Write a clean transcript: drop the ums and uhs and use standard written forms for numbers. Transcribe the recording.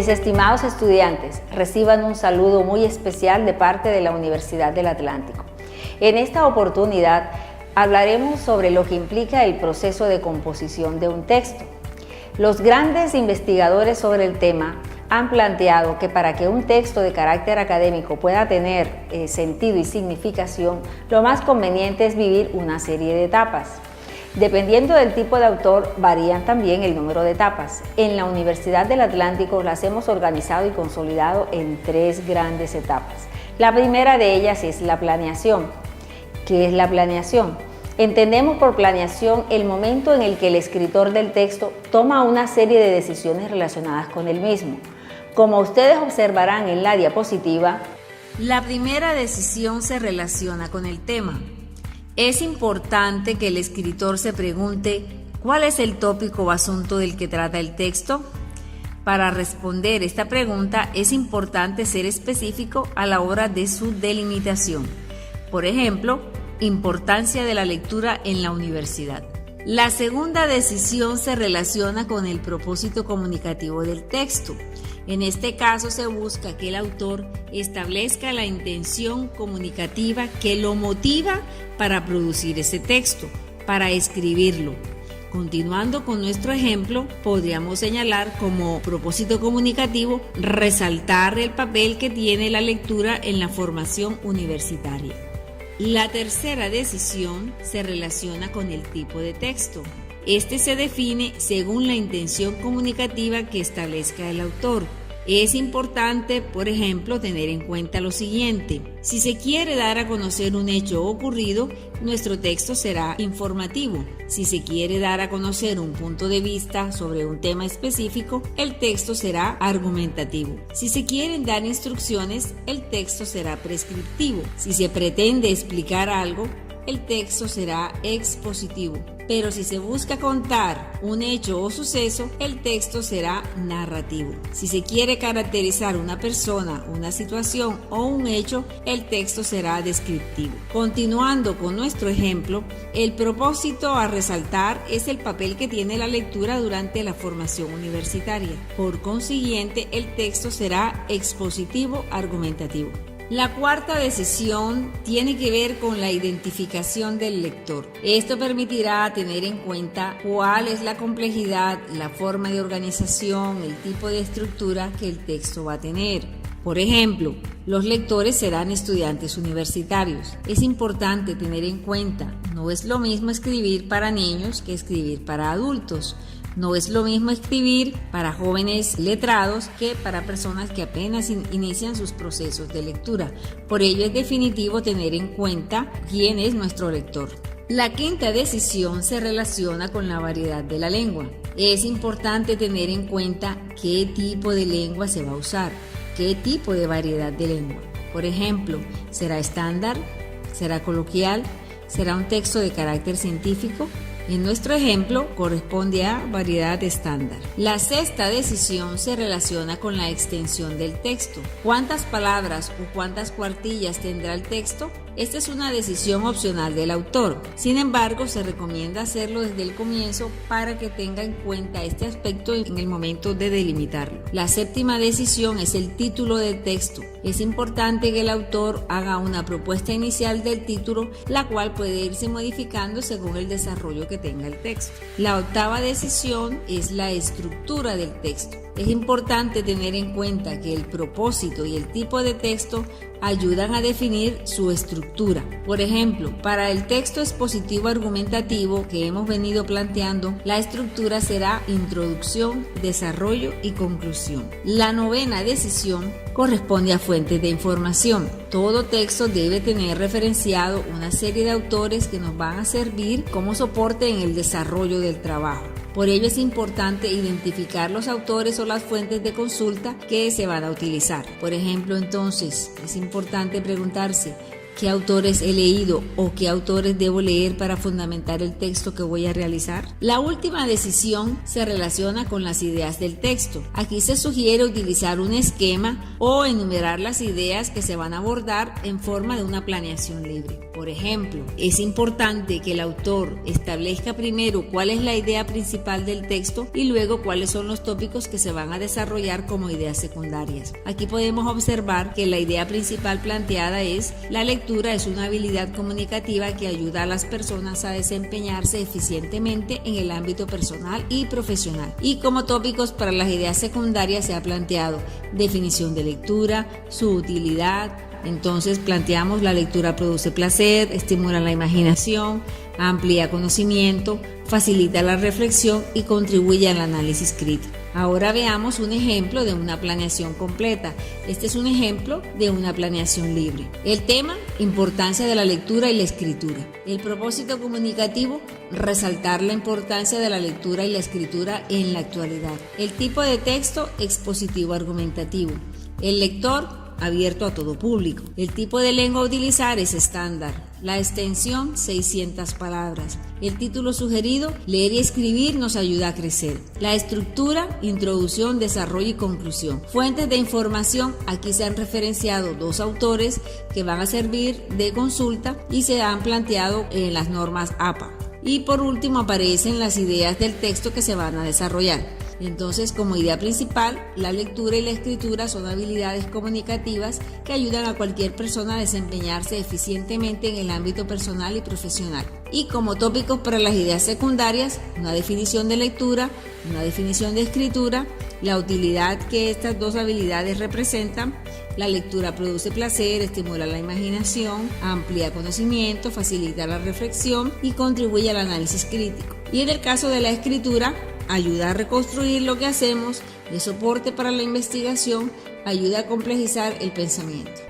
Mis estimados estudiantes, reciban un saludo muy especial de parte de la Universidad del Atlántico. En esta oportunidad hablaremos sobre lo que implica el proceso de composición de un texto. Los grandes investigadores sobre el tema han planteado que para que un texto de carácter académico pueda tener sentido y significación, lo más conveniente es vivir una serie de etapas. Dependiendo del tipo de autor, varían también el número de etapas. En la Universidad del Atlántico las hemos organizado y consolidado en 3 grandes etapas. La primera de ellas es la planeación. ¿Qué es la planeación? Entendemos por planeación el momento en el que el escritor del texto toma una serie de decisiones relacionadas con el mismo. Como ustedes observarán en la diapositiva, la primera decisión se relaciona con el tema. Es importante que el escritor se pregunte ¿cuál es el tópico o asunto del que trata el texto? Para responder esta pregunta es importante ser específico a la hora de su delimitación. Por ejemplo, importancia de la lectura en la universidad. La segunda decisión se relaciona con el propósito comunicativo del texto. En este caso se busca que el autor establezca la intención comunicativa que lo motiva para producir ese texto, para escribirlo. Continuando con nuestro ejemplo, podríamos señalar como propósito comunicativo resaltar el papel que tiene la lectura en la formación universitaria. La tercera decisión se relaciona con el tipo de texto. Este se define según la intención comunicativa que establezca el autor. Es importante, por ejemplo, tener en cuenta lo siguiente. Si se quiere dar a conocer un hecho ocurrido, nuestro texto será informativo. Si se quiere dar a conocer un punto de vista sobre un tema específico, el texto será argumentativo. Si se quieren dar instrucciones, el texto será prescriptivo. Si se pretende explicar algo, el texto será expositivo. Pero si se busca contar un hecho o suceso, el texto será narrativo. Si se quiere caracterizar una persona, una situación o un hecho, el texto será descriptivo. Continuando con nuestro ejemplo, el propósito a resaltar es el papel que tiene la lectura durante la formación universitaria. Por consiguiente, el texto será expositivo argumentativo. La cuarta decisión tiene que ver con la identificación del lector. Esto permitirá tener en cuenta cuál es la complejidad, la forma de organización, el tipo de estructura que el texto va a tener. Por ejemplo, los lectores serán estudiantes universitarios. Es importante tener en cuenta, no es lo mismo escribir para niños que escribir para adultos. No es lo mismo escribir para jóvenes letrados que para personas que apenas inician sus procesos de lectura. Por ello es definitivo tener en cuenta quién es nuestro lector. La quinta decisión se relaciona con la variedad de la lengua. Es importante tener en cuenta qué tipo de lengua se va a usar, qué tipo de variedad de lengua. Por ejemplo, ¿será estándar? ¿Será coloquial? ¿Será un texto de carácter científico? En nuestro ejemplo, corresponde a variedad estándar. La sexta decisión se relaciona con la extensión del texto. ¿Cuántas palabras o cuántas cuartillas tendrá el texto? Esta es una decisión opcional del autor. Sin embargo, se recomienda hacerlo desde el comienzo para que tenga en cuenta este aspecto en el momento de delimitarlo. La séptima decisión es el título del texto. Es importante que el autor haga una propuesta inicial del título, la cual puede irse modificando según el desarrollo que tenga el texto. La octava decisión es la estructura del texto. Es importante tener en cuenta que el propósito y el tipo de texto ayudan a definir su estructura. Por ejemplo, para el texto expositivo argumentativo que hemos venido planteando, la estructura será introducción, desarrollo y conclusión. La novena decisión corresponde a fuentes de información. Todo texto debe tener referenciado una serie de autores que nos van a servir como soporte en el desarrollo del trabajo. Por ello es importante identificar los autores o las fuentes de consulta que se van a utilizar. Por ejemplo, entonces, es importante preguntarse qué autores he leído o qué autores debo leer para fundamentar el texto que voy a realizar. La última decisión se relaciona con las ideas del texto. Aquí se sugiere utilizar un esquema o enumerar las ideas que se van a abordar en forma de una planeación libre. Por ejemplo, es importante que el autor establezca primero cuál es la idea principal del texto y luego cuáles son los tópicos que se van a desarrollar como ideas secundarias. Aquí podemos observar que la idea principal planteada es: la lectura es una habilidad comunicativa que ayuda a las personas a desempeñarse eficientemente en el ámbito personal y profesional. Y como tópicos para las ideas secundarias se ha planteado definición de lectura, su utilidad. Entonces planteamos: la lectura produce placer, estimula la imaginación, amplía conocimiento, facilita la reflexión y contribuye al análisis crítico. Ahora veamos un ejemplo de una planeación completa. Este es un ejemplo de una planeación libre. El tema: importancia de la lectura y la escritura. El propósito comunicativo: resaltar la importancia de la lectura y la escritura en la actualidad. El tipo de texto: expositivo argumentativo. El lector: abierto a todo público. El tipo de lengua a utilizar es estándar. La extensión: 600 palabras. El título sugerido: leer y escribir nos ayuda a crecer. La estructura: introducción, desarrollo y conclusión. Fuentes de información: aquí se han referenciado 2 autores que van a servir de consulta y se han planteado en las normas APA. Y por último aparecen las ideas del texto que se van a desarrollar. Entonces, como idea principal, la lectura y la escritura son habilidades comunicativas que ayudan a cualquier persona a desempeñarse eficientemente en el ámbito personal y profesional. Y como tópicos para las ideas secundarias: una definición de lectura, una definición de escritura, la utilidad que estas 2 habilidades representan. La lectura produce placer, estimula la imaginación, amplía conocimiento, facilita la reflexión y contribuye al análisis crítico. Y en el caso de la escritura, ayuda a reconstruir lo que hacemos, de soporte para la investigación, ayuda a complejizar el pensamiento.